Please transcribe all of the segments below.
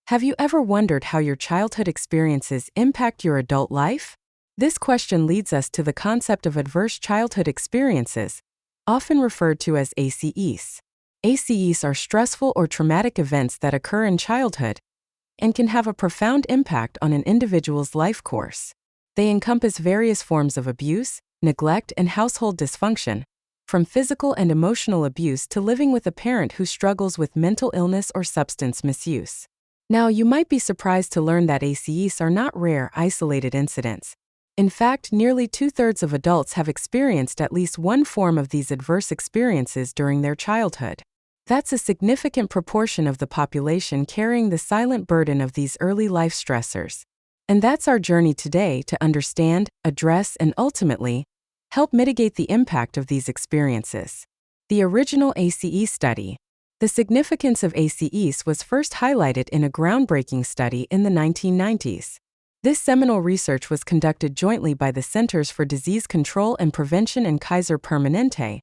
Have you ever wondered how your childhood experiences impact your adult life? This question leads us to the concept of adverse childhood experiences, often referred to as ACEs. ACEs are stressful or traumatic events that occur in childhood and can have a profound impact on an individual's life course. They encompass various forms of abuse, neglect, and household dysfunction, from physical and emotional abuse to living with a parent who struggles with mental illness or substance misuse. Now, you might be surprised to learn that ACEs are not rare, isolated incidents. In fact, nearly 2/3 of adults have experienced at least one form of these adverse experiences during their childhood. That's a significant proportion of the population carrying the silent burden of these early life stressors. And that's our journey today, to understand, address, and ultimately, help mitigate the impact of these experiences. The original ACE study. The significance of ACEs was first highlighted in a groundbreaking study in the 1990s. This seminal research was conducted jointly by the Centers for Disease Control and Prevention and Kaiser Permanente,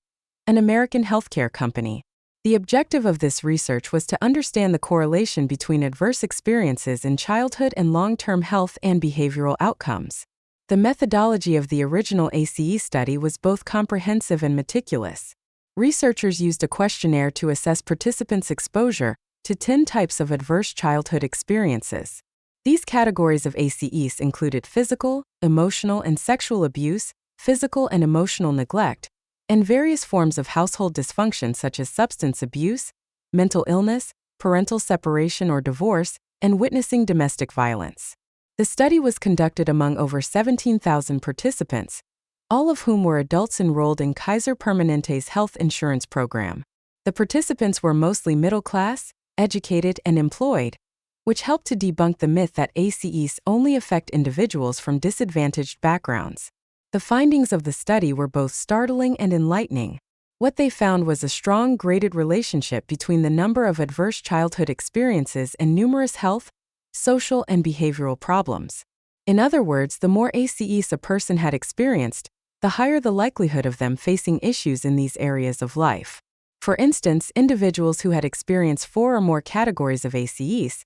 an American healthcare company. The objective of this research was to understand the correlation between adverse experiences in childhood and long-term health and behavioral outcomes. The methodology of the original ACE study was both comprehensive and meticulous. Researchers used a questionnaire to assess participants' exposure to 10 types of adverse childhood experiences. These categories of ACEs included physical, emotional, and sexual abuse, physical and emotional neglect, and various forms of household dysfunction such as substance abuse, mental illness, parental separation or divorce, and witnessing domestic violence. The study was conducted among over 17,000 participants, all of whom were adults enrolled in Kaiser Permanente's health insurance program. The participants were mostly middle class, educated, and employed, which helped to debunk the myth that ACEs only affect individuals from disadvantaged backgrounds. The findings of the study were both startling and enlightening. What they found was a strong graded relationship between the number of adverse childhood experiences and numerous health, social, and behavioral problems. In other words, the more ACEs a person had experienced, the higher the likelihood of them facing issues in these areas of life. For instance, individuals who had experienced 4 or more categories of ACEs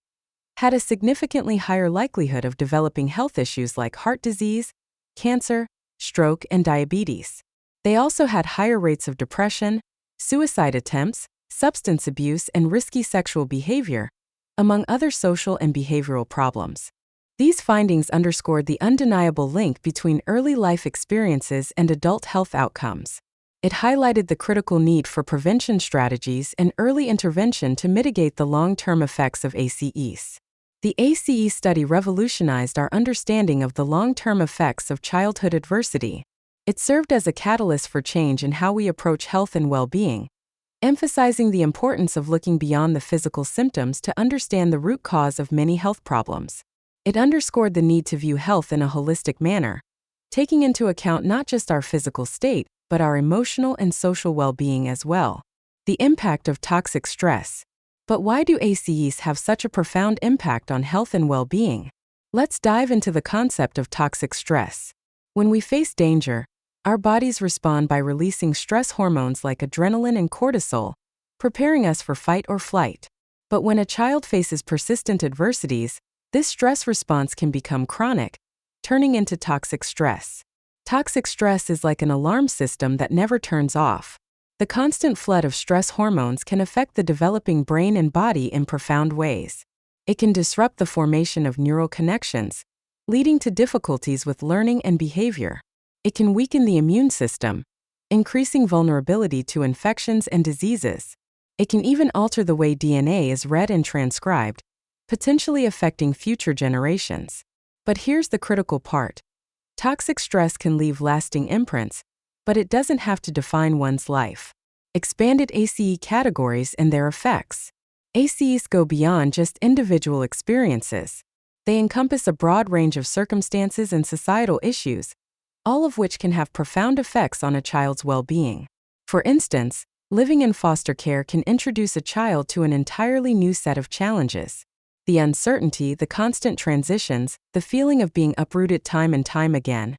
had a significantly higher likelihood of developing health issues like heart disease, cancer, stroke, and diabetes. They also had higher rates of depression, suicide attempts, substance abuse, and risky sexual behavior, among other social and behavioral problems. These findings underscored the undeniable link between early life experiences and adult health outcomes. It highlighted the critical need for prevention strategies and early intervention to mitigate the long-term effects of ACEs. The ACE study revolutionized our understanding of the long-term effects of childhood adversity. It served as a catalyst for change in how we approach health and well-being, emphasizing the importance of looking beyond the physical symptoms to understand the root cause of many health problems. It underscored the need to view health in a holistic manner, taking into account not just our physical state, but our emotional and social well-being as well. The impact of toxic stress. But why do ACEs have such a profound impact on health and well-being? Let's dive into the concept of toxic stress. When we face danger, our bodies respond by releasing stress hormones like adrenaline and cortisol, preparing us for fight or flight. But when a child faces persistent adversities, this stress response can become chronic, turning into toxic stress. Toxic stress is like an alarm system that never turns off. The constant flood of stress hormones can affect the developing brain and body in profound ways. It can disrupt the formation of neural connections, leading to difficulties with learning and behavior. It can weaken the immune system, increasing vulnerability to infections and diseases. It can even alter the way DNA is read and transcribed, potentially affecting future generations. But here's the critical part. Toxic stress can leave lasting imprints, but it doesn't have to define one's life. Expanded ACE categories and their effects. ACEs go beyond just individual experiences. They encompass a broad range of circumstances and societal issues, all of which can have profound effects on a child's well-being. For instance, living in foster care can introduce a child to an entirely new set of challenges. The uncertainty, the constant transitions, the feeling of being uprooted time and time again.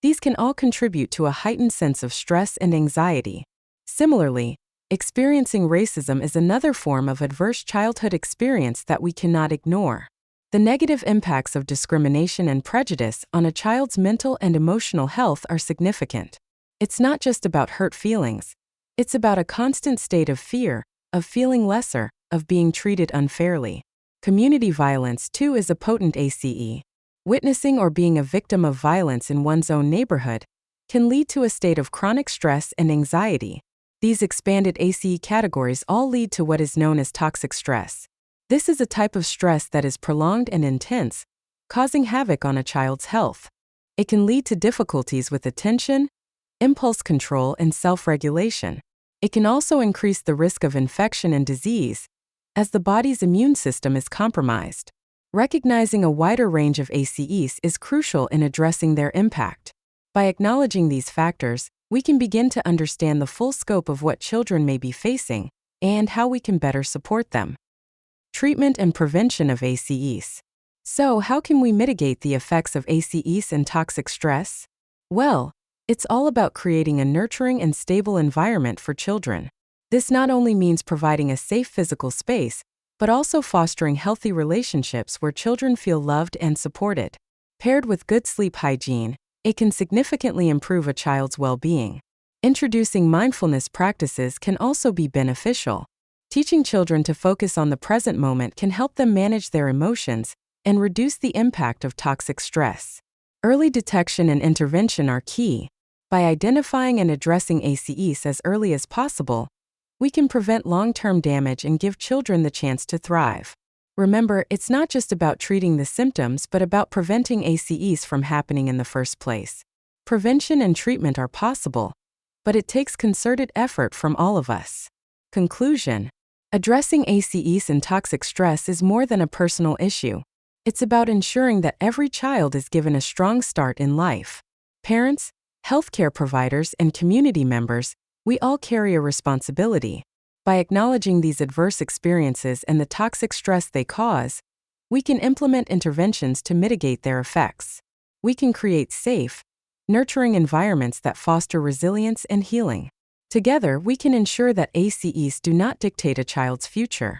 These can all contribute to a heightened sense of stress and anxiety. Similarly, Experiencing racism is another form of adverse childhood experience that we cannot ignore. The negative impacts of discrimination and prejudice on a child's mental and emotional health are significant. It's not just about hurt feelings. It's about a constant state of fear, of feeling lesser, of being treated unfairly. Community violence, too, is a potent ACE. Witnessing or being a victim of violence in one's own neighborhood can lead to a state of chronic stress and anxiety. These expanded ACE categories all lead to what is known as toxic stress. This is a type of stress that is prolonged and intense, causing havoc on a child's health. It can lead to difficulties with attention, impulse control, and self-regulation. It can also increase the risk of infection and disease, as the body's immune system is compromised. Recognizing a wider range of ACEs is crucial in addressing their impact. By acknowledging these factors, we can begin to understand the full scope of what children may be facing and how we can better support them. Treatment and prevention of ACEs. So, how can we mitigate the effects of ACEs and toxic stress? Well, it's all about creating a nurturing and stable environment for children. This not only means providing a safe physical space, but also fostering healthy relationships where children feel loved and supported. Paired with good sleep hygiene, it can significantly improve a child's well-being. Introducing mindfulness practices can also be beneficial. Teaching children to focus on the present moment can help them manage their emotions and reduce the impact of toxic stress. Early detection and intervention are key. By identifying and addressing ACEs as early as possible, we can prevent long-term damage and give children the chance to thrive. Remember, it's not just about treating the symptoms but about preventing ACEs from happening in the first place. Prevention and treatment are possible, but it takes concerted effort from all of us. Conclusion: addressing ACEs and toxic stress is more than a personal issue. It's about ensuring that every child is given a strong start in life. Parents, healthcare providers, and community members, we all carry a responsibility. By acknowledging these adverse experiences and the toxic stress they cause, we can implement interventions to mitigate their effects. We can create safe, nurturing environments that foster resilience and healing. Together, we can ensure that ACEs do not dictate a child's future.